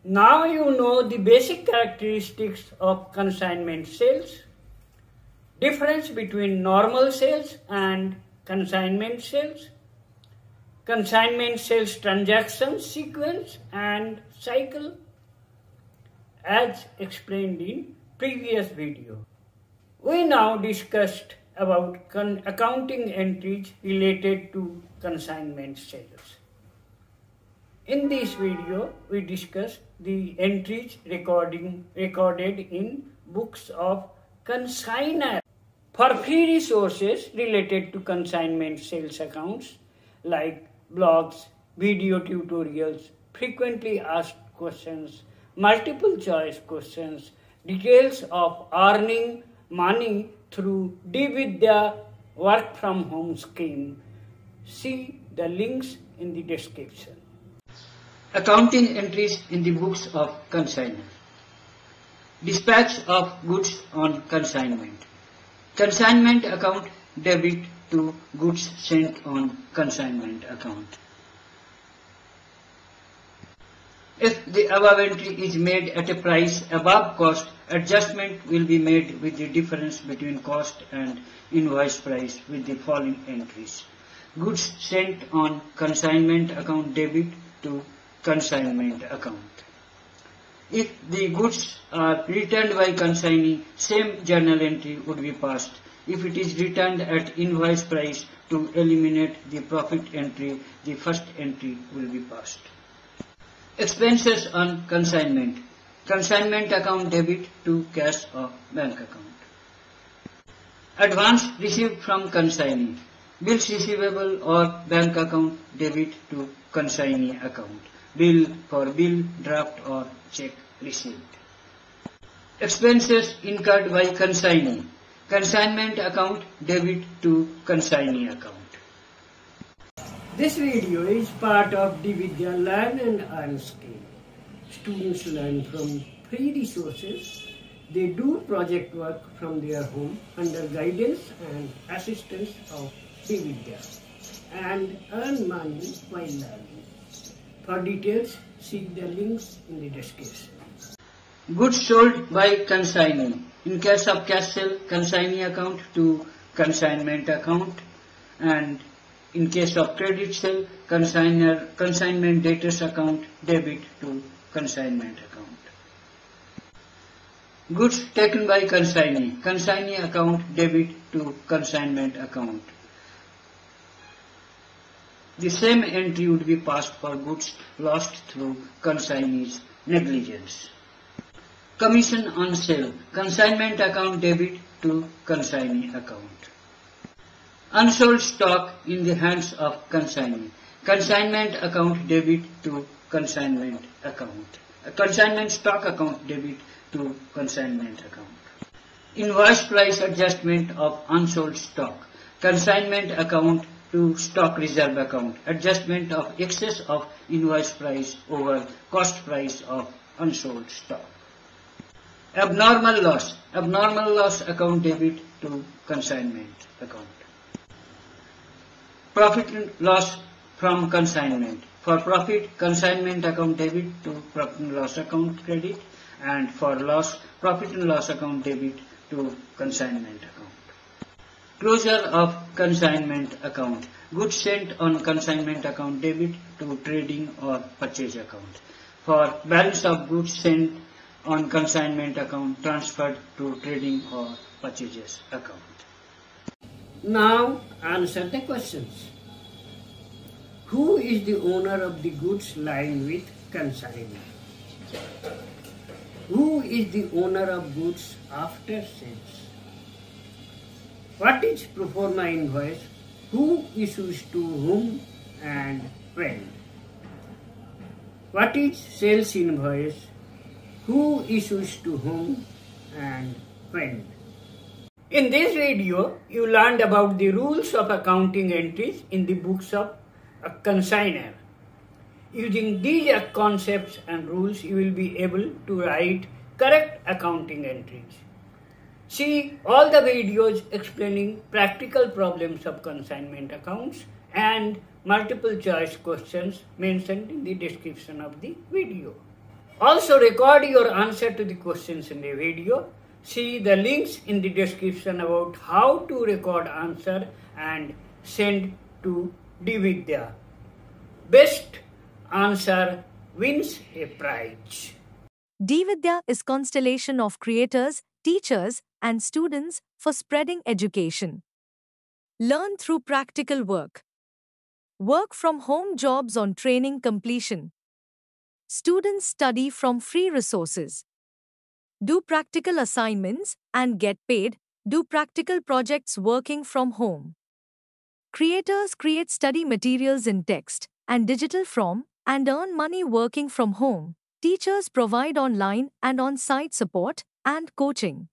Now you know the basic characteristics of consignment sales, difference between normal sales and consignment sales, consignment sales transaction sequence and cycle as explained in previous video. We now discussed about accounting entries related to consignment sales. In this video, we discuss the entries recorded in books of Consignor. For free resources related to consignment sales accounts like blogs, video tutorials, frequently asked questions, multiple choice questions, details of earning money through dVidDya work from home scheme, see the links in the description. Accounting entries in the books of consignor. Dispatch of goods on consignment. Consignment account debit to goods sent on consignment account. If the above entry is made at a price above cost, adjustment will be made with the difference between cost and invoice price with the following entries. Goods sent on consignment account debit to consignment account. If the goods are returned by consignee, same journal entry would be passed. If it is returned at invoice price, to eliminate the profit entry, the first entry will be passed. Expenses on consignment. Consignment account debit to cash or bank account. Advance received from consignee. Bills receivable or bank account debit to consignee account. Bill for bill, draft or check received. Expenses incurred by consignee. Consignment account debit to consignee account. This video is part of dVidya Learn and Earn scheme. Students learn from free resources. They do project work from their home under guidance and assistance of dVidya and earn money while learning. For details, see the links in the description. Goods sold by consignee. In case of cash sale, consignee account to consignment account, and in case of credit sale, consignment debtors account debit to consignment account. Goods taken by consignee. Consignee account debit to consignment account. The same entry would be passed for goods lost through consignee's negligence. Commission on sale. Consignment account debit to consignee account. Unsold stock in the hands of consignee. Consignment account debit to consignment account. Consignment stock account debit to consignment account. Invoice price adjustment of unsold stock. Consignment account to stock reserve account. Adjustment of excess of invoice price over cost price of unsold stock. Abnormal loss. Abnormal loss account debit to consignment account. Profit and loss from consignment. For profit, consignment account debit to profit and loss account credit, and for loss, profit and loss account debit to consignment account. Closure of consignment account. Goods sent on consignment account debit to trading or purchase account. For balance of goods sent on consignment account transferred to trading or purchases account. Now answer the questions. Who is the owner of the goods lying with consignee? Who is the owner of goods after sales? What is pro forma invoice? Who issues to whom and when? What is sales invoice? Who issues to whom and when? In this video, you learned about the rules of accounting entries in the books of a consignor. Using these concepts and rules, you will be able to write correct accounting entries. See all the videos explaining practical problems of consignment accounts and multiple choice questions mentioned in the description of the video. Also record your answer to the questions in the video. See the links in the description about how to record answer and send to dVidDya. Best answer wins a prize. dVidya is constellation of creators, teachers, and students for spreading education. Learn through practical work. Work from home jobs on training completion. Students study from free resources. Do practical assignments and get paid. Do practical projects working from home. Creators create study materials in text and digital form and earn money working from home. Teachers provide online and on-site support and coaching.